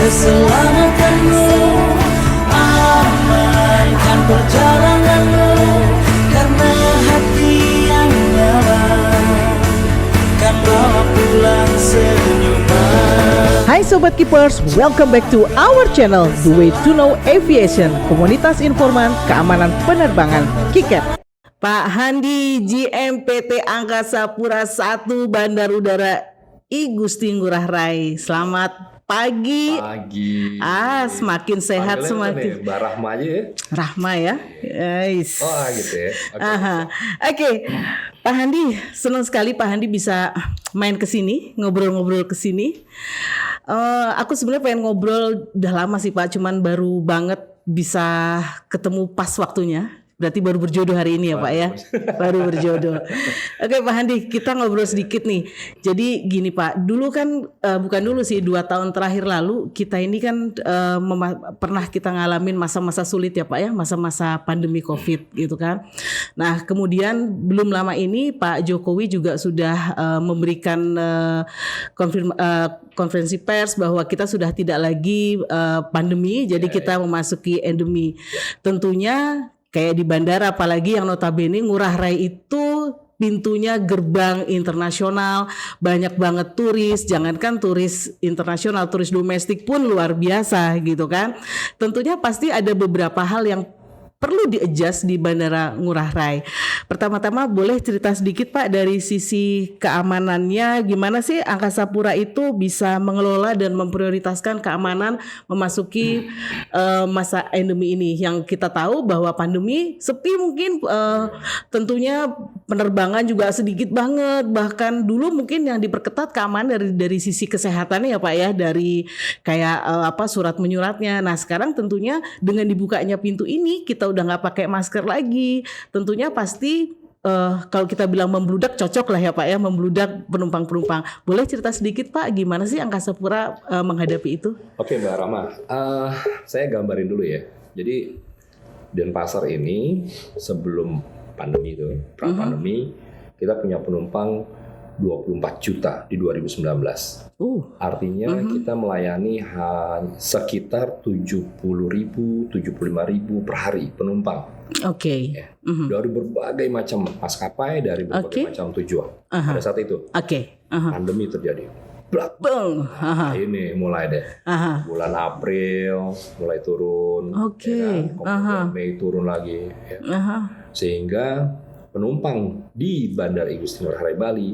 keselamatanmu, amankan perjalananmu, karena hati yang nyaman kan bawa pulang senyuman. Hai Sobat Keepers, welcome back to our channel The Way to Know Aviation, komunitas informan keamanan penerbangan KIKET. Pak Handi, GMPT Angkasa Pura I Bandar Udara I Gusti Ngurah Rai. Selamat pagi. Semakin sehat semakin. Mbak Rahma aja ya. Rahma ya. Yes. Oh gitu ya. Oke. Pak Handi, senang sekali Pak Handi bisa main ke sini, ngobrol-ngobrol ke sini. Aku sebenarnya pengen ngobrol udah lama sih Pak, cuman baru banget bisa ketemu pas waktunya. Berarti baru berjodoh hari ini ya Pak ya. Baru berjodoh. Oke Pak Handi, kita ngobrol sedikit nih. Jadi gini Pak, dulu kan bukan dulu sih, 2 tahun terakhir lalu kita ini kan pernah kita ngalamin masa-masa sulit ya Pak ya, masa-masa pandemi COVID gitu kan. Nah kemudian belum lama ini Pak Jokowi juga sudah memberikan konferensi pers bahwa kita sudah tidak lagi pandemi, jadi kita memasuki endemi. Tentunya kayak di bandara, apalagi yang notabene Ngurah Rai itu pintunya gerbang internasional, banyak banget turis, jangankan turis internasional, turis domestik pun luar biasa gitu kan. Tentunya pasti ada beberapa hal yang perlu di-adjust di Bandara Ngurah Rai. Pertama-tama boleh cerita sedikit Pak dari sisi keamanannya, gimana sih Angkasa Pura itu bisa mengelola dan memprioritaskan keamanan memasuki masa endemi ini, yang kita tahu bahwa pandemi sepi mungkin, tentunya penerbangan juga sedikit banget, bahkan dulu mungkin yang diperketat keamanan dari sisi kesehatannya ya Pak ya, dari kayak surat menyuratnya. Nah sekarang tentunya dengan dibukanya pintu ini kita udah nggak pakai masker lagi, tentunya pasti kalau kita bilang membludak cocok lah ya Pak ya, membludak penumpang-penumpang. Boleh cerita sedikit Pak gimana sih Angkasa Pura menghadapi itu? Oke Mbak Rahma, saya gambarin dulu ya. Jadi Denpasar ini sebelum pandemi itu, pra-pandemi, kita punya penumpang 24 juta di 2019. Artinya kita melayani sekitar 70.000, 75.000 per hari penumpang. Oke. Ya. Dari berbagai macam maskapai, dari berbagai macam tujuan. Pada saat itu, pandemi terjadi. Ini mulai deh. Bulan April mulai turun. Ya kan? Kemudian Mei turun lagi. Ya. Sehingga penumpang di Bandara I Gusti Ngurah Rai Bali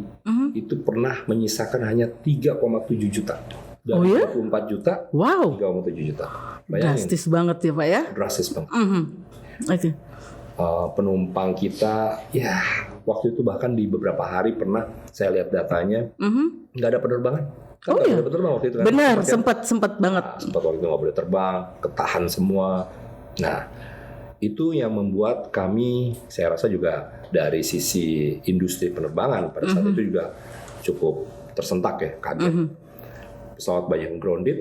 itu pernah menyisakan hanya 3,7 juta. Dari 24 juta, 3,7 juta. Bayangin. Drastis banget ya Pak ya? Drastis banget. Okay. Penumpang kita, ya waktu itu bahkan di beberapa hari pernah saya lihat datanya, nggak ada penerbangan. Nggak ada penerbangan waktu itu kan. Benar, sempat banget. Sempat waktu itu nggak boleh terbang, ketahan semua. Nah, itu yang membuat kami, saya rasa juga dari sisi industri penerbangan pada saat itu juga cukup tersentak ya, kaget. Pesawat banyak yang grounded,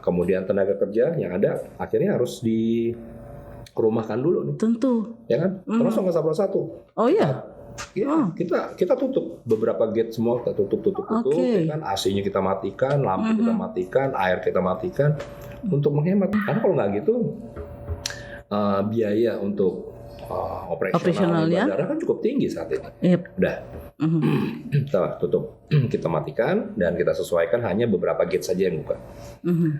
kemudian tenaga kerja yang ada akhirnya harus dirumahkan dulu nih. Tentu. Ya kan? Termasuk Angkasa Pura I. Oh iya. Ya, kita tutup beberapa gate semua, kita tutup, ya kan? AC-nya kita matikan, lampu kita matikan, air kita matikan untuk menghemat. Karena kalau nggak gitu, biaya untuk operasional di bandara kan cukup tinggi saat ini. Udah, kita tutup, kita matikan, dan kita sesuaikan hanya beberapa gate saja yang buka.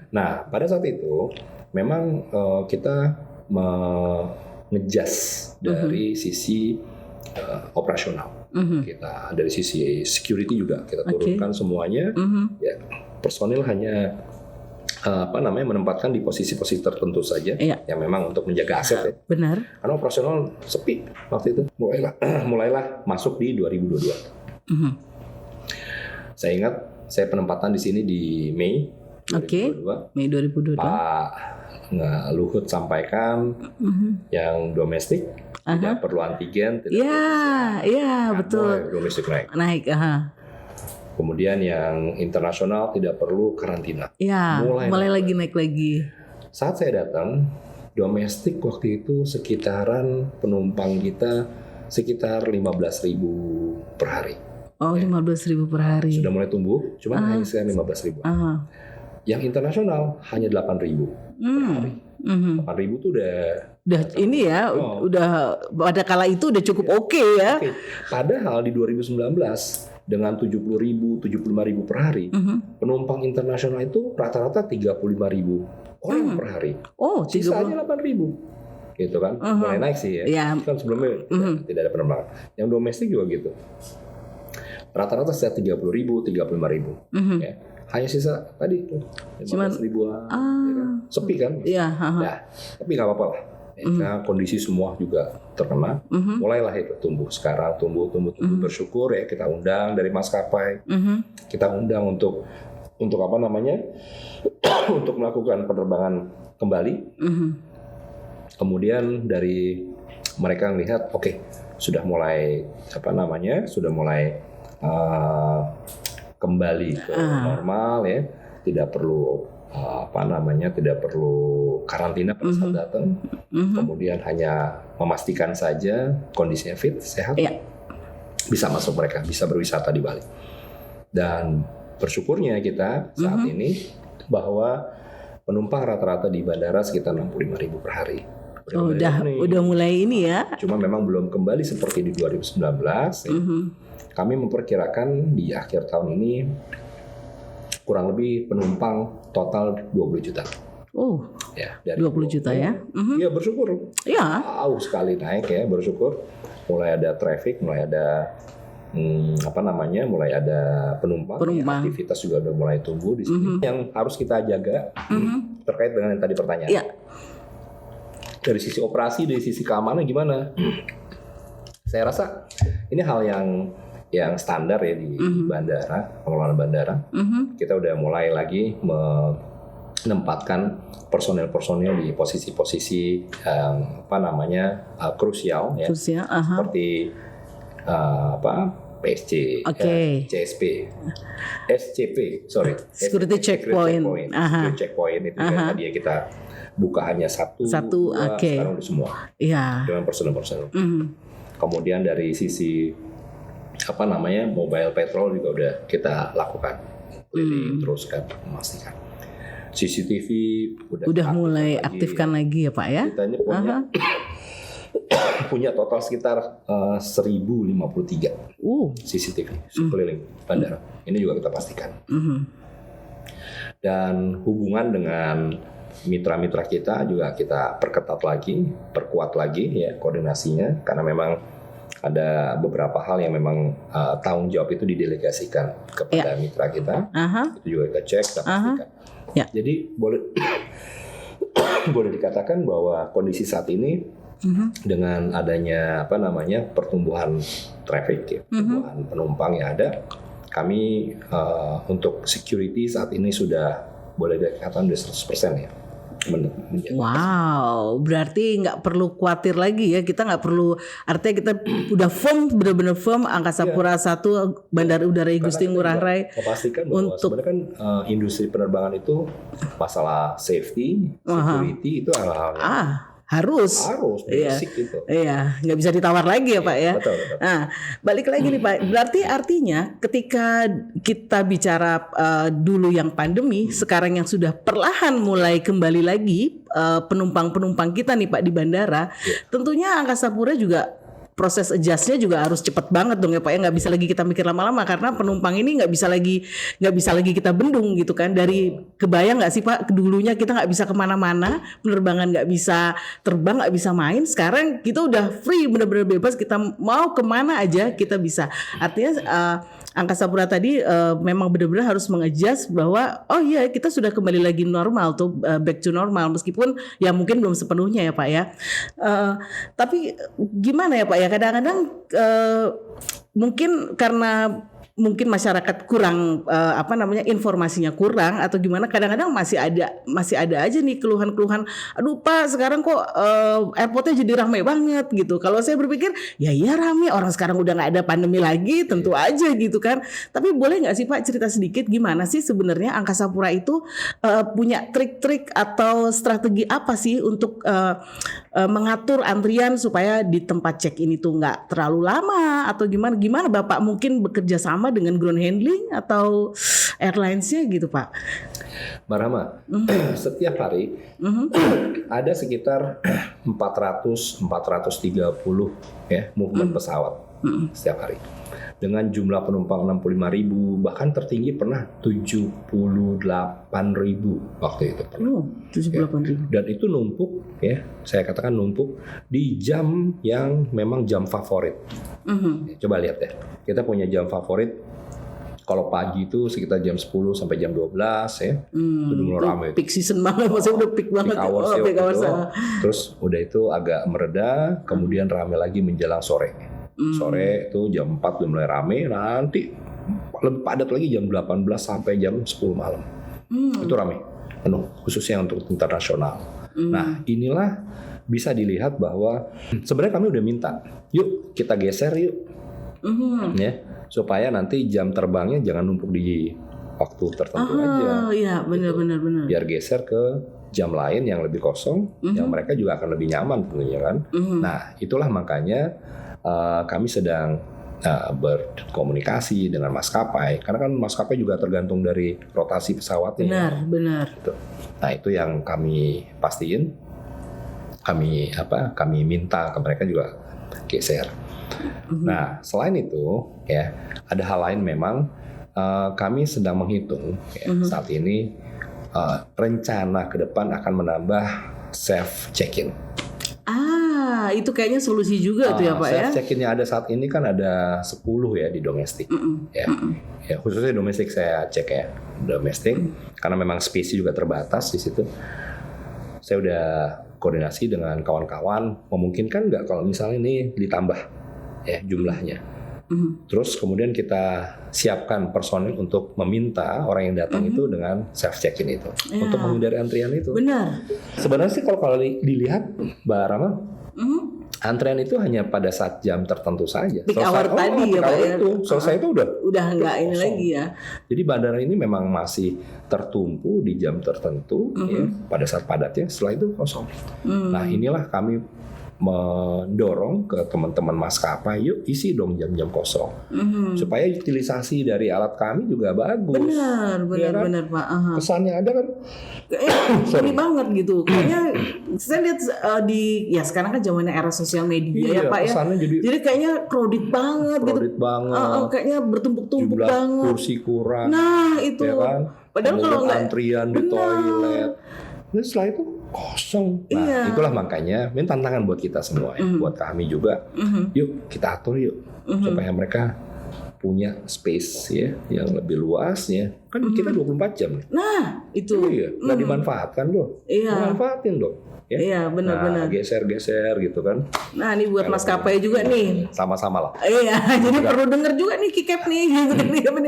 Nah, pada saat itu memang kita mengejas dari sisi operasional. Kita dari sisi security juga kita turunkan semuanya. Ya, personil hanya menempatkan di posisi-posisi tertentu saja yang memang untuk menjaga aset ya. Benar. Karena operasional sepi waktu itu. Mulailah masuk di 2022. Saya ingat saya penempatan di sini di Mei 2022. Mei 2022. Pak Luhut sampaikan yang domestik tidak perlu antigen, tidak perlu betul. Domestik naik. Kemudian yang internasional tidak perlu karantina. Ya, mulai lagi naik lagi. Saat saya datang, domestik waktu itu sekitaran penumpang kita sekitar 15.000 per hari. Oh, 15.000 per hari. Sudah mulai tumbuh, cuma hanya sekitar 15.000. Yang internasional hanya 8.000 per hari. 8.000 tuh Udah ini ya, udah pada kala itu udah cukup oke ya. Oke. Padahal di 2019 dengan 70.000, 75.000 per hari, penumpang internasional itu rata-rata 35.000 orang per hari. Oh, Sisanya 8.000. Gitu kan, mulai naik sih ya. Iya. Kan sebelumnya tidak ada penerbangan. Yang domestik juga gitu. Rata-rata sekitar 30.000, 35.000. Ya. Hanya sisa tadi tuh 15.000-an, ya kan? Sepi kan? Iya. Nah, tapi nggak apa-apa lah. Nah, kondisi semua juga terkena. Mulailah itu tumbuh. Sekarang tumbuh bersyukur ya, kita undang dari maskapai. Kita undang untuk apa namanya? Untuk melakukan penerbangan kembali. Kemudian dari mereka melihat, oke, sudah mulai sudah mulai kembali ke normal ya, tidak perlu tidak perlu karantina pada saat datang. Kemudian hanya memastikan saja kondisinya fit, sehat, bisa masuk, mereka bisa berwisata di Bali. Dan bersyukurnya kita saat ini bahwa penumpang rata-rata di bandara sekitar 65.000 per hari. Udah mulai ini ya. Cuma memang belum kembali seperti di 2019. Ya. Kami memperkirakan di akhir tahun ini kurang lebih penumpang total 20 juta. Oh, ya, dari 20 juta ya. Iya, bersyukur. Iya. Jauh sekali naik ya, bersyukur. Mulai ada traffic, mulai ada mulai ada penumpang. Ya, aktivitas juga udah mulai tumbuh di sini. Yang harus kita jaga terkait dengan yang tadi pertanyaan. Iya. Dari sisi operasi, dari sisi keamanan gimana? Saya rasa ini hal yang standar ya di bandara, pengelolaan bandara. Kita udah mulai lagi menempatkan personel-personel di posisi-posisi krusial ya. Seperti PSC, CSP, SCP, Security Checkpoint. Security Checkpoint itu kan tadi ya kita buka hanya satu dua, sekarang udah semua. Iya. Dengan personel. Kemudian dari sisi mobile patrol juga udah kita lakukan, terus kan memastikan. CCTV udah mulai aktifkan lagi ya Pak ya. Kita ini punya total sekitar 1.053 CCTV sekeliling bandara. Ini juga kita pastikan. Dan hubungan dengan mitra-mitra kita juga kita perkuat lagi ya koordinasinya, karena memang ada beberapa hal yang memang tanggung jawab itu didelegasikan kepada mitra kita. Itu juga kita cek, kita pastikan. Jadi boleh dikatakan bahwa kondisi saat ini dengan adanya pertumbuhan traffic ya, pertumbuhan penumpang yang ada, kami untuk security saat ini sudah boleh dikatakan sudah 100% ya. Wow, berarti nggak perlu khawatir lagi ya, kita nggak perlu, artinya kita udah firm, benar-benar firm Angkasa Pura I Bandara Udara Igusti Ngurah Rai memastikan bahwa sebenarnya kan industri penerbangan itu masalah safety, security itu hal-hal harus basic gitu. Iya, nggak bisa ditawar lagi ya Pak ya. Betul. Nah, balik lagi nih Pak. Berarti artinya ketika kita bicara dulu yang pandemi, sekarang yang sudah perlahan mulai kembali lagi penumpang-penumpang kita nih Pak di bandara, tentunya Angkasa Pura juga proses adjustnya juga harus cepat banget dong ya Pak ya, nggak bisa lagi kita mikir lama-lama karena penumpang ini nggak bisa lagi kita bendung gitu kan. Dari kebayang nggak sih Pak, dulunya kita nggak bisa kemana-mana, penerbangan nggak bisa terbang, nggak bisa main, sekarang kita udah free, benar-benar bebas, kita mau kemana aja kita bisa. Artinya Angkasa Pura tadi memang benar-benar harus mengadjust bahwa kita sudah kembali lagi normal tuh, back to normal, meskipun ya mungkin belum sepenuhnya ya Pak ya. Tapi gimana ya Pak ya, kadang-kadang mungkin karena masyarakat kurang informasinya kurang atau gimana, kadang-kadang masih ada aja nih keluhan-keluhan, aduh Pak sekarang kok airportnya jadi ramai banget gitu. Kalau saya berpikir ya ramai, orang sekarang udah nggak ada pandemi lagi, tentu aja gitu kan. Tapi boleh nggak sih Pak cerita sedikit gimana sih sebenarnya Angkasa Pura itu punya trik-trik atau strategi apa sih untuk mengatur antrian supaya di tempat check in itu nggak terlalu lama, atau gimana Bapak mungkin bekerja sama sama dengan ground handling atau airlines-nya gitu Pak? Mbak Rama, setiap hari ada sekitar 400-430 ya movement pesawat setiap hari. Dengan jumlah penumpang 65.000, bahkan tertinggi pernah 78.000 waktu itu. 78.000. Dan itu numpuk ya, saya katakan numpuk di jam yang memang jam favorit. Coba lihat ya, kita punya jam favorit. Kalau pagi itu sekitar jam 10 sampai jam 12 ya, itu mulai ramai. Peak season banget, maksudnya udah peak banget. Peak hours ya, peak hours. Terus udah itu agak mereda, kemudian ramai lagi menjelang sore. Sore itu jam 4 udah mulai rame, nanti lebih padat lagi jam 18 sampai jam 10 malam. Itu rame, penuh, khususnya untuk internasional. Nah, inilah bisa dilihat bahwa sebenarnya kami udah minta, yuk kita geser yuk, ya, supaya nanti jam terbangnya jangan numpuk di waktu tertentu aja. Iya, benar. Biar geser ke jam lain yang lebih kosong, yang mereka juga akan lebih nyaman tentunya kan. Nah, itulah makanya kami sedang berkomunikasi dengan maskapai, karena kan maskapai juga tergantung dari rotasi pesawatnya. Benar. Gitu. Nah, itu yang kami pastiin, kami minta ke mereka juga geser. Nah, selain itu ya ada hal lain memang kami sedang menghitung ya, saat ini rencana ke depan akan menambah self check-in. Itu kayaknya solusi juga tuh ya Pak ya. Self check-in yang ada saat ini kan ada 10 ya di domestik. Ya, khususnya domestik saya cek ya, domestik karena memang spesi juga terbatas di situ. Saya udah koordinasi dengan kawan-kawan, memungkinkan nggak kalau misalnya ini ditambah ya jumlahnya. Terus kemudian kita siapkan personil untuk meminta orang yang datang itu dengan self check-in itu untuk menghindari antrian itu. Benar. Sebenarnya sih kalau dilihat Mbak Rama, antrian itu hanya pada saat jam tertentu saja. Peak hour tadi ya Pak ya. Selesai itu udah nggak ini lagi ya. Jadi bandara ini memang masih tertumpu di jam tertentu ya, pada saat padatnya, setelah itu kosong. Nah, inilah kami mendorong ke teman-teman maskapai, yuk isi dong jam-jam kosong supaya utilisasi dari alat kami juga bagus. Benar Pak. Kesannya ada kan Ini banget gitu. Kayaknya saya lihat ya sekarang kan zamannya era sosial media ya Pak ya. Jadi kayaknya crowded banget gitu. Kayaknya bertumpuk-tumpuk jumlah banget. Kursi kurang. Nah, itu. Ya kan? Padahal kalau nggak antrian di toilet. Dan setelah itu kosong. Nah, itulah makanya ini tantangan buat kita semua ya, buat kami juga. Yuk kita atur yuk supaya mereka punya space ya yang lebih luas ya. Kan kita 24 jam nih. Nah, itu. Iya, nggak dimanfaatkan loh. Manfaatin dong. Ya? Iya, benar-benar. Geser-geser gitu kan. Nah, ini buat maskapai juga nih. Sama-sama lah. Iya, jadi perlu denger juga nih Kikep nih gitu kan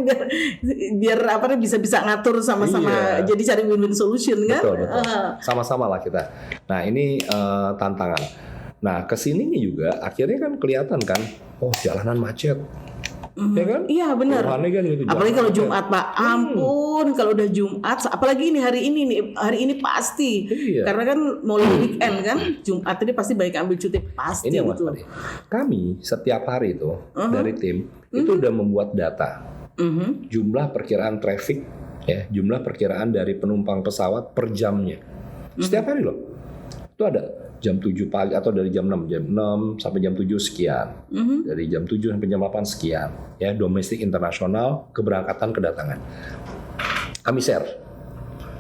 biar apa nih bisa ngatur sama-sama, jadi cari win-win solution kan. Betul. Sama-sama lah kita. Nah, ini tantangan. Nah, kesininya juga akhirnya kan kelihatan kan, jalanan macet. Ya kan? Iya benar. Gitu, apalagi kalau Jumat Pak, ampun kalau udah Jumat, apalagi ini hari ini pasti. Karena kan mau weekend kan, Jumat ini pasti banyak ambil cuti pasti. Ini yang gitu. Kami setiap hari itu dari tim itu udah membuat data, jumlah perkiraan traffic, ya, jumlah perkiraan dari penumpang pesawat per jamnya. Setiap hari loh, itu ada. Jam 7 pagi atau dari jam 6 sampai jam 7 sekian. Dari jam 7 sampai jam 8 sekian. Ya, domestik internasional, keberangkatan kedatangan. Kami share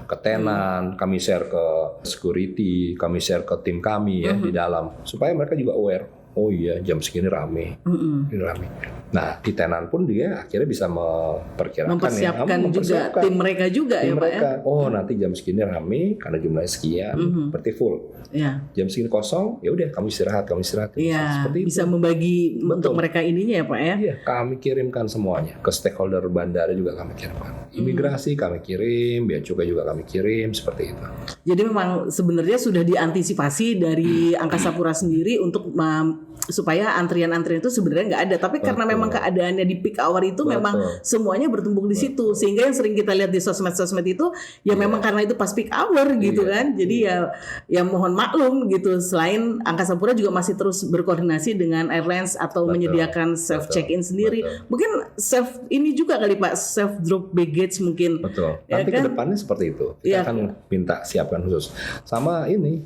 ke tenan, kami share ke security, kami share ke tim kami ya di dalam supaya mereka juga aware. Oh iya, jam segini rame. Ini rame. Nah, di tenan pun dia akhirnya bisa mempersiapkan juga tim mereka juga ya Pak ya. Oh, nanti jam segini rame karena jumlahnya sekian, berarti full. Ya. Jam segini kosong, ya udah kamu istirahat. Iya, bisa membagi untuk mereka ininya ya Pak ya. Iya, kami kirimkan semuanya ke stakeholder bandara juga kami kirimkan. Imigrasi kami kirim, bea cukai juga kami kirim, seperti itu. Jadi memang sebenarnya sudah diantisipasi dari Angkasa Pura sendiri untuk supaya antrian-antrian itu sebenarnya nggak ada. Tapi karena memang keadaannya di peak hour itu memang semuanya bertumbuk di situ, sehingga yang sering kita lihat di sosmed itu ya memang karena itu pas peak hour gitu kan. Jadi ya mohon maklum gitu. Selain Angkasa Pura juga masih terus berkoordinasi dengan airlines atau menyediakan self check-in sendiri. Mungkin self ini juga kali Pak, self drop baggage mungkin. Betul. Ya Nanti kan? ke depannya seperti itu. Kita akan minta siapkan khusus. Sama ini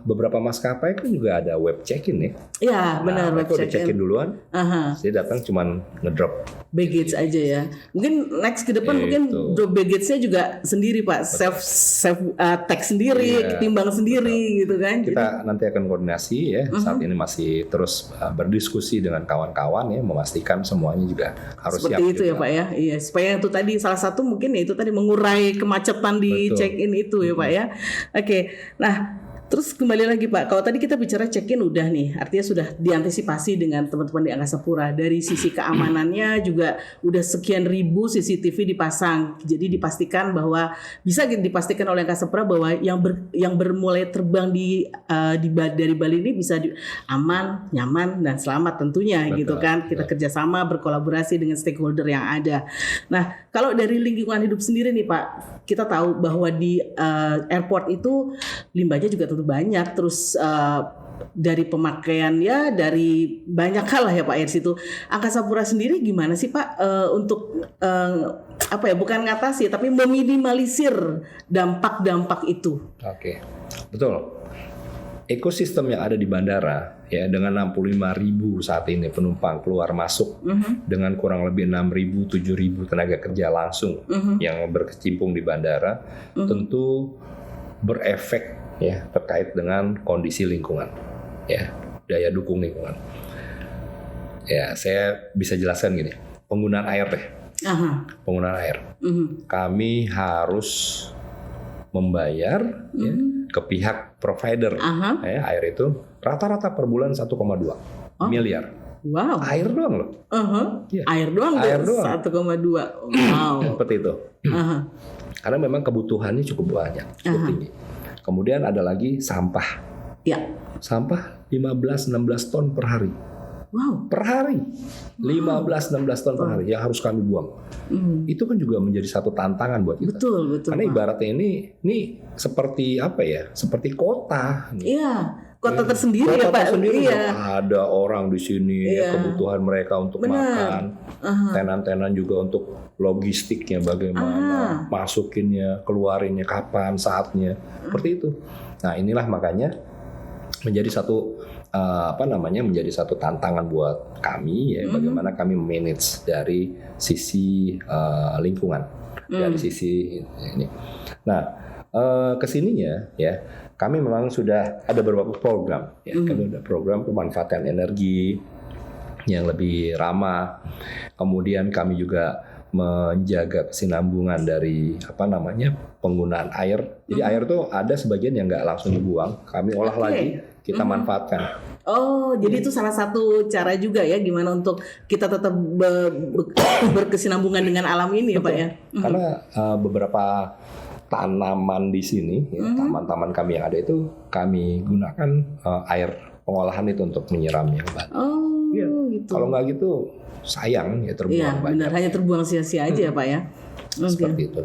beberapa maskapai kan juga ada web check-in ya. Iya, benar, web mereka udah check-in. check-in duluan. Saya datang cuman ngedrop Baggage aja ya. Mungkin next ke depan mungkin drop baggage-nya juga sendiri Pak, self tag sendiri, timbang sendiri gitu kan. Kita nanti akan koordinasi ya. Saat ini masih terus berdiskusi dengan kawan-kawan ya, memastikan semuanya juga harus Seperti siap itu juga. ya Pak ya. Iya, supaya itu tadi salah satu mungkin ya itu tadi mengurai kemacetan di check-in itu ya Pak ya. Oke. Nah, terus kembali lagi Pak, kalau tadi kita bicara check-in udah nih, artinya sudah diantisipasi dengan teman-teman di Angkasa Pura. Dari sisi keamanannya juga udah sekian ribu CCTV dipasang. Jadi dipastikan bahwa bisa dipastikan oleh Angkasa Pura bahwa yang bermulai terbang dari Bali ini bisa aman, nyaman dan selamat tentunya gitu kan. Kita kerjasama berkolaborasi dengan stakeholder yang ada. Nah, kalau dari lingkungan hidup sendiri nih Pak, kita tahu bahwa di airport itu limbahnya juga tentu banyak, terus dari pemakaian ya, dari banyak hal lah ya Pak ya di situ. Angkasa Pura sendiri gimana sih Pak untuk bukan ngatasi tapi meminimalisir dampak-dampak itu? Oke. Betul. Ekosistem yang ada di bandara ya dengan 65.000 saat ini penumpang keluar masuk dengan kurang lebih 6.000 7.000 tenaga kerja langsung yang berkecimpung di bandara tentu berefek ya terkait dengan kondisi lingkungan ya, daya dukung lingkungan. Ya, saya bisa jelaskan gini. Penggunaan air deh. Penggunaan air. Kami harus membayar ya, ke pihak provider ya, air itu rata-rata per bulan 1,2 miliar. Wow. Air doang loh. Ya. Air doang. 1,2. Wow. Seperti itu. Karena memang kebutuhannya cukup banyak, cukup tinggi. Kemudian ada lagi sampah. Ya. Sampah 15-16 ton per hari. Wow. Per hari 15-16 ton per hari yang harus kami buang. Itu kan juga menjadi satu tantangan buat kita. Betul. Karena ibaratnya ini seperti apa ya? Seperti kota. Iya, kota tersendiri ya Pak. Tersendiri. Iya. Ada orang di sini kebutuhan mereka untuk makan. Tenan-tenan juga untuk logistiknya bagaimana, masukinnya, keluarinnya kapan, saatnya. Seperti itu. Nah, inilah makanya menjadi satu menjadi satu tantangan buat kami ya, bagaimana kami manage dari sisi lingkungan, dari sisi ini. Nah, kesininya ya kami memang sudah ada beberapa program ya, kami ada program pemanfaatan energi yang lebih ramah. Kemudian kami juga menjaga kesinambungan dari penggunaan air. Jadi air tuh ada sebagian yang nggak langsung dibuang, kami olah lagi, kita manfaatkan. Oh, jadi itu salah satu cara juga ya gimana untuk kita tetap berkesinambungan dengan alam ini ya Pak ya. Karena beberapa tanaman di sini, ya, taman-taman kami yang ada itu kami gunakan air pengolahan itu untuk menyiramnya kembali. Oh, ya. Gitu. Kalau nggak gitu sayang ya terbuang banyak. Benar, hanya terbuang sia-sia aja ya Pak ya. Seperti itu.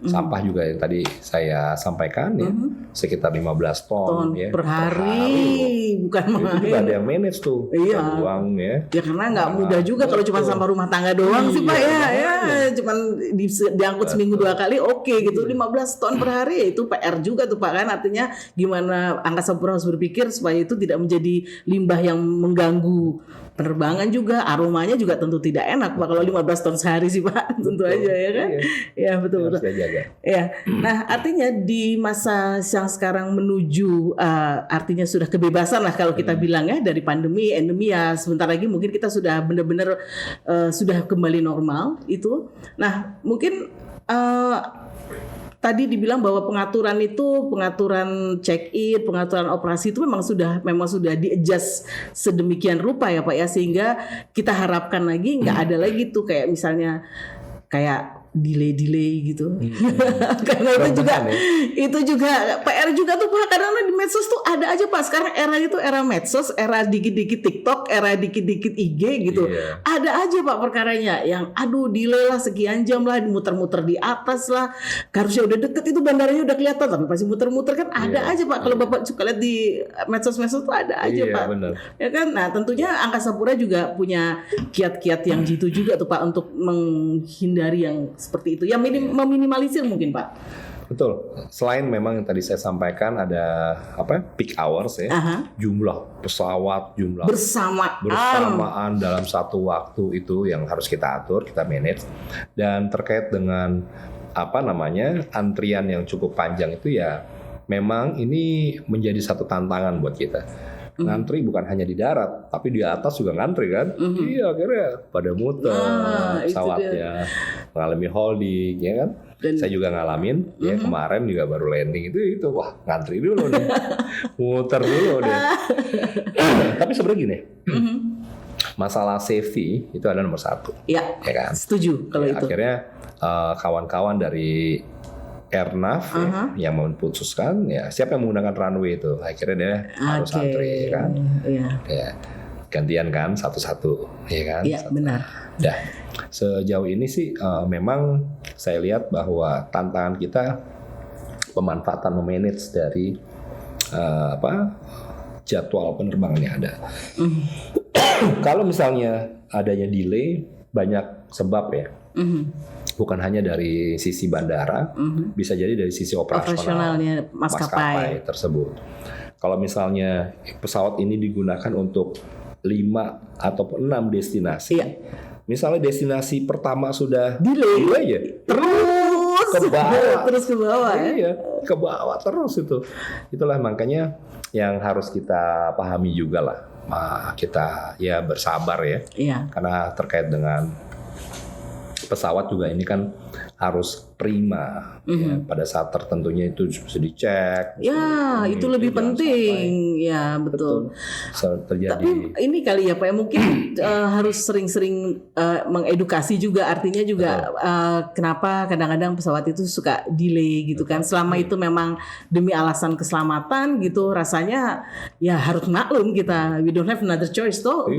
Sampah juga yang tadi saya sampaikan ya, sekitar 15 ton ya, per hari. Bukan main. Itu juga ada yang manage tuh. Iya. Buang ya. Ya karena nggak mudah juga kalau cuma sampah rumah tangga doang sih Pak ya. Cuman diangkut seminggu 2 kali oke gitu. 15 ton per hari ya itu PR juga tuh Pak kan. Artinya gimana Angkasa Pura harus berpikir supaya itu tidak menjadi limbah yang mengganggu penerbangan juga, aromanya juga tentu tidak enak Pak kalau 15 ton sehari sih Pak. Tentu aja ya kan. Ya betul. Ya. Nah, artinya di masa yang sekarang menuju artinya sudah kebebasan lah kalau kita bilang ya, dari pandemi, endemi ya sebentar lagi mungkin kita sudah benar-benar sudah kembali normal itu. Nah, mungkin tadi dibilang bahwa pengaturan check-in, pengaturan operasi itu memang sudah di-adjust sedemikian rupa ya Pak ya, sehingga kita harapkan lagi nggak ada lagi tuh kayak misalnya kayak delay gitu. Karena itu juga PR juga tuh Pak, kadang di medsos tuh ada aja Pak. Sekarang era itu era medsos, era dikit-dikit TikTok, era dikit-dikit IG gitu. Ada aja Pak perkaranya yang aduh delay lah sekian jam lah, muter-muter di atas lah. Harusnya udah deket itu bandaranya udah kelihatan tapi masih muter-muter kan ada aja Pak. Kalau Bapak suka lihat di medsos-medsos tuh ada aja Pak. Bener. Ya kan? Nah, tentunya Angkasa Pura juga punya kiat-kiat yang jitu juga tuh Pak untuk menghindari yang seperti itu. Ya meminimalisir mungkin Pak. Betul. Selain memang yang tadi saya sampaikan ada peak hours ya, jumlah pesawat, jumlah bersamaan dalam satu waktu itu yang harus kita atur, kita manage. Dan terkait dengan antrian yang cukup panjang itu ya, memang ini menjadi satu tantangan buat kita. Ngantri bukan hanya di darat, tapi di atas juga ngantri kan. Iya, akhirnya pada muter pesawatnya, mengalami holding, ya kan. Dan saya juga ngalamin, ya kemarin juga baru landing itu wah ngantri dulu nih, muter dulu deh. Tapi sebenarnya gini, masalah safety itu adalah nomor satu. Ya kan. Setuju kalau itu. Akhirnya kawan-kawan dari Airnav yang memutuskan ya siapa yang menggunakan runway itu akhirnya dia harus antri kan, ya gantian kan satu-satu, ya kan. Iya benar. Dah sejauh ini sih memang saya lihat bahwa tantangan kita pemanfaatan memanage dari jadwal penerbangan yang ada. Kalau misalnya adanya delay banyak sebab ya. Bukan hanya dari sisi bandara, bisa jadi dari sisi operasionalnya maskapai tersebut. Kalau misalnya pesawat ini digunakan untuk 5 ataupun 6 destinasi, misalnya destinasi pertama sudah delay ya, terus ke bawah, ke bawah terus itu. Itulah makanya yang harus kita pahami juga lah, kita ya bersabar ya, karena terkait dengan pesawat juga ini kan harus prima ya, pada saat tertentunya itu bisa dicek. Ya itu lebih penting ya betul. Terjadi. Tapi ini kali ya Pak mungkin harus sering-sering mengedukasi juga, artinya juga kenapa kadang-kadang pesawat itu suka delay gitu kan. Selama itu memang demi alasan keselamatan gitu, rasanya ya harus maklum kita, we don't have another choice toh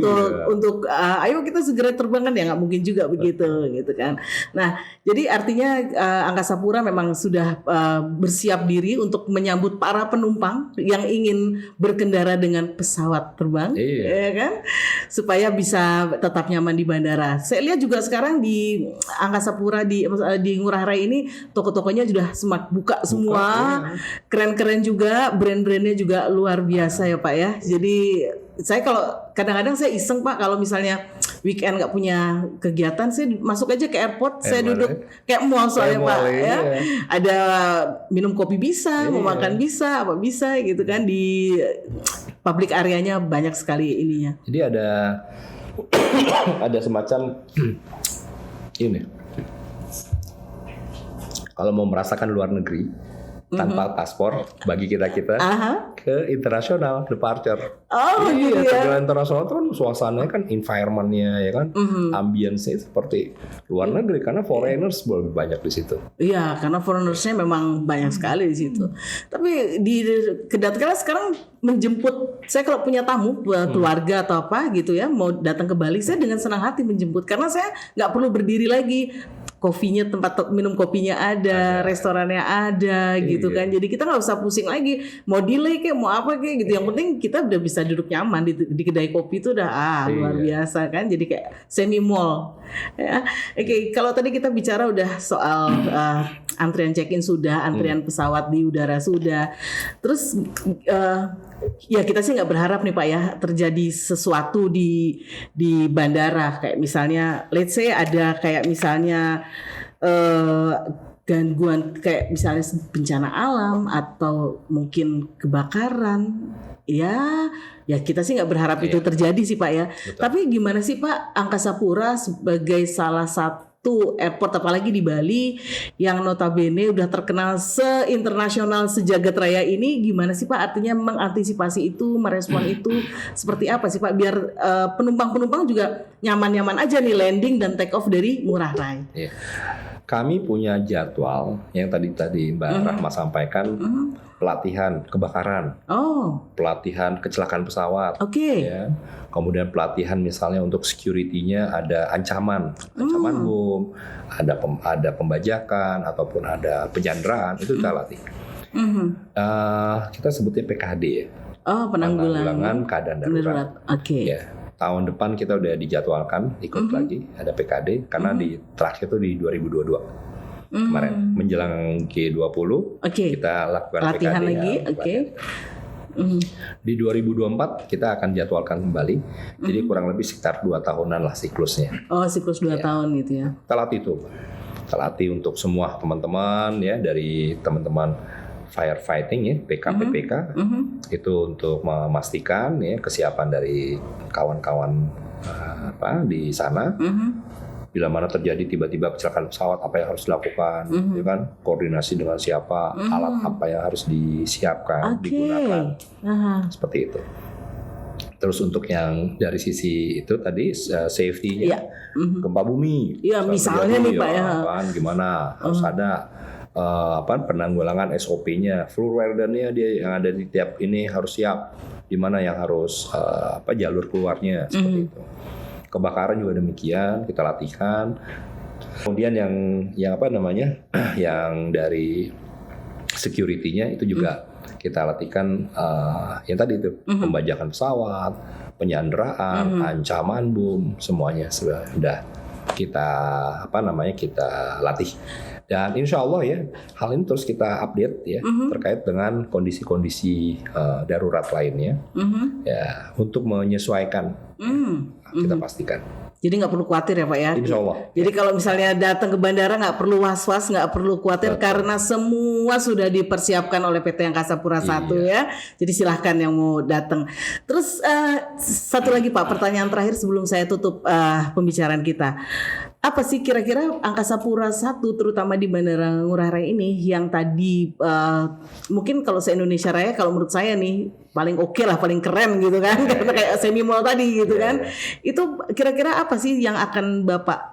untuk ayo kita segera terbang kan, ya nggak mungkin juga begitu gitu kan. Nah jadi artinya Angkasa Pura memang sudah bersiap diri untuk menyambut para penumpang yang ingin berkendara dengan pesawat terbang, ya kan, supaya bisa tetap nyaman di bandara. Saya lihat juga sekarang di Angkasa Pura di Ngurah Rai ini toko-tokonya sudah buka semua, keren-keren juga, brand-brandnya juga luar biasa ya Pak ya. Jadi saya kalau kadang-kadang saya iseng Pak, kalau misalnya weekend nggak punya kegiatan, saya masuk aja ke airport, saya duduk kayak mall soalnya Pak ya. Ada minum kopi bisa, mau makan bisa, apa bisa gitu kan, di public areanya banyak sekali ininya. Jadi ada semacam ini. Kalau mau merasakan luar negeri tanpa paspor bagi kita ke internasional departure. Perjalanan internasional itu kan suasananya kan, environmentnya ya kan, ambience seperti luar negeri karena foreigners lebih banyak di situ. Iya, karena foreignersnya memang banyak sekali di situ. Tapi di Kedatangan sekarang menjemput, saya kalau punya tamu keluarga atau apa gitu ya, mau datang ke Bali, saya dengan senang hati menjemput karena saya nggak perlu berdiri lagi. Kopinya, tempat minum kopinya ada, restorannya ada gitu kan. Jadi kita nggak usah pusing lagi mau delay kayak mau apa kayak gitu. Yang penting kita udah bisa duduk nyaman di kedai kopi itu udah luar biasa kan. Jadi kayak semi mall. Ya. Oke, kalau tadi kita bicara udah soal antrian check-in sudah, antrian pesawat di udara sudah. Terus ya kita sih nggak berharap nih Pak ya terjadi sesuatu di bandara, kayak misalnya let's say ada kayak misalnya gangguan kayak misalnya bencana alam atau mungkin kebakaran. Ya kita sih nggak berharap itu terjadi sih Pak ya. Betul. Tapi gimana sih Pak, Angkasa Pura sebagai salah satu airport apalagi di Bali yang notabene udah terkenal se-internasional sejagat raya ini, gimana sih Pak artinya mengantisipasi itu, merespon itu seperti apa sih Pak biar penumpang-penumpang juga nyaman-nyaman aja nih landing dan take off dari Ngurah Rai? Kami punya jadwal yang tadi Mbak Rahma sampaikan, pelatihan kebakaran, pelatihan kecelakaan pesawat, ya. Kemudian pelatihan misalnya untuk security-nya ada ancaman bom, ada pembajakan ataupun ada penyanderaan, itu kita latih. Kita sebutnya PKD ya. Penanggulangan keadaan darurat. Ya. Tahun depan kita udah dijadwalkan ikut lagi ada PKD karena di terakhir itu di 2022 kemarin menjelang G20 kita lakukan latihan PKD lagi. Di 2024 kita akan jadwalkan kembali. Jadi kurang lebih sekitar 2 tahunan lah siklusnya. Siklus 2 tahun gitu ya. Kita latih itu. Kita latih untuk semua teman-teman ya, dari teman-teman firefighting ya, PKPPK, itu untuk memastikan ya kesiapan dari kawan-kawan di sana. Bila mana terjadi tiba-tiba kecelakaan pesawat, apa yang harus dilakukan, ya kan? Koordinasi dengan siapa, alat apa yang harus disiapkan, digunakan, seperti itu. Terus untuk yang dari sisi itu tadi safety-nya, gempa bumi, misalnya nih Pak ya, gimana harus ada penanggulangan SOP-nya, floor warden-nya dia yang ada di tiap ini harus siap, di mana yang harus jalur keluarnya seperti itu. Kebakaran juga demikian, kita latihkan. Kemudian yang yang dari security-nya itu juga kita latihkan yang tadi itu pembajakan pesawat, penyanderaan, ancaman bom, semuanya sudah kita kita latih. Dan insya Allah ya hal ini terus kita update ya terkait dengan kondisi-kondisi darurat lainnya ya untuk menyesuaikan kita pastikan. Jadi nggak perlu khawatir ya Pak ya. Insya Allah. Jadi kalau misalnya datang ke bandara nggak perlu was-was, nggak perlu khawatir karena semua sudah dipersiapkan oleh PT Angkasa Pura I ya. Jadi silahkan yang mau datang. Terus satu lagi Pak, pertanyaan terakhir sebelum saya tutup pembicaraan kita. Apa sih kira-kira Angkasa Pura I terutama di Bandara Ngurah Rai ini yang tadi mungkin kalau se-Indonesia Raya kalau menurut saya nih paling oke lah, paling keren gitu kan, karena kayak semi mall tadi gitu kan. Itu kira-kira apa sih yang akan Bapak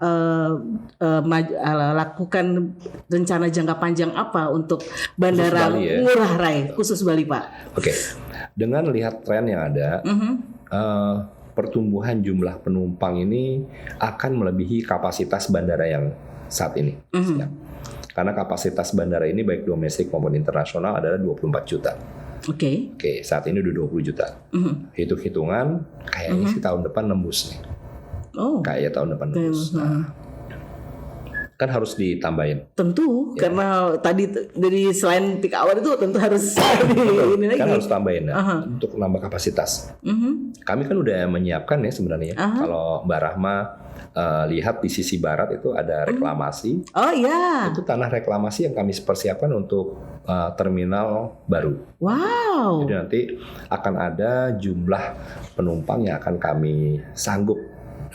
lakukan, rencana jangka panjang apa untuk Bandara Ngurah Rai khusus Bali Pak? Oke. Dengan lihat tren yang ada, pertumbuhan jumlah penumpang ini akan melebihi kapasitas bandara yang saat ini. Karena kapasitas bandara ini baik domestik maupun internasional adalah 24 juta. Oke, saat ini udah 20 juta. Hitung-hitungan kayaknya sih tahun depan nembus nih. Kayak tahun depan nembus. Kan harus ditambahin. Tentu, karena tadi dari selain peak hour itu tentu harus ini lagi. Kan harus tambahin untuk nambah kapasitas. Kami kan udah menyiapkan ya sebenarnya. Kalau Mbak Rahma lihat di sisi barat itu ada reklamasi. Itu tanah reklamasi yang kami persiapkan untuk terminal baru. Wow. Jadi nanti akan ada jumlah penumpang yang akan kami sanggup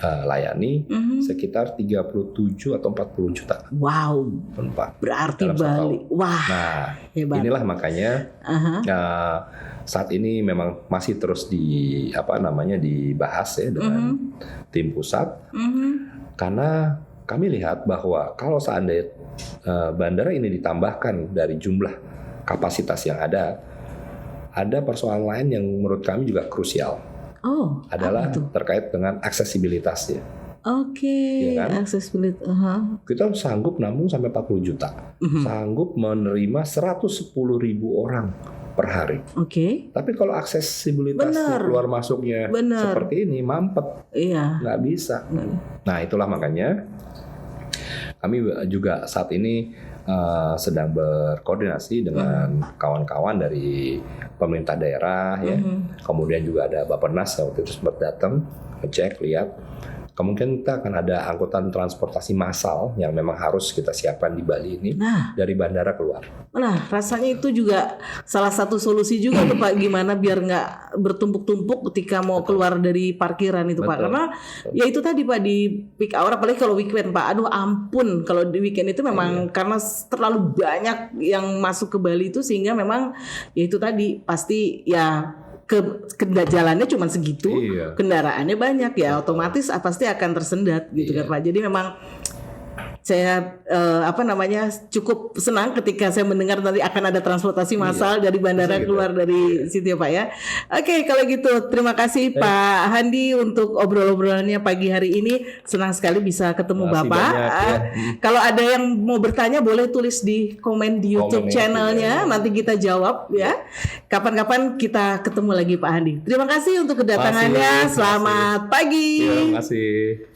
layani sekitar 37 atau 40 juta. Wow. Penumpang. Berarti Bali. Wah. Nah, hebat. Inilah makanya saat ini memang masih terus dibahas ya dengan tim pusat. Karena kami lihat bahwa kalau seandainya bandara ini ditambahkan dari jumlah kapasitas yang ada persoalan lain yang menurut kami juga krusial. Adalah terkait dengan aksesibilitasnya. Ya kan? Aksesibilitas. Kita sanggup nampung sampai 40 juta. Sanggup menerima 110.000 orang per hari. Tapi kalau aksesibilitas keluar masuknya seperti ini mampet. Nggak bisa. Nah, itulah makanya kami juga saat ini sedang berkoordinasi dengan kawan-kawan dari pemerintah daerah ya. Kemudian juga ada Bappenas yang waktu itu sempat datang ngecek lihat. Kemungkinan kita akan ada angkutan transportasi massal yang memang harus kita siapkan di Bali ini dari bandara keluar. Nah, rasanya itu juga salah satu solusi juga tuh Pak, gimana biar nggak bertumpuk-tumpuk ketika mau keluar dari parkiran itu Pak. Karena ya itu tadi Pak, di peak hour apalagi kalau weekend Pak. Aduh ampun, kalau di weekend itu memang karena terlalu banyak yang masuk ke Bali itu sehingga memang ya itu tadi pasti ya jalannya cuma segitu, kendaraannya banyak ya otomatis pasti akan tersendat gitu kan Pak. Jadi memang Saya cukup senang ketika saya mendengar nanti akan ada transportasi massal dari bandara keluar dari situ ya Pak ya. Oke, kalau gitu terima kasih Pak Handi untuk obrol-obrolannya pagi hari ini. Senang sekali bisa ketemu Terima kasih Bapak. banyak, Kalau ada yang mau bertanya boleh tulis di komen di YouTube channelnya, nanti kita jawab ya. Kapan-kapan kita ketemu lagi Pak Handi. Terima kasih untuk kedatangannya. Selamat pagi. Terima kasih.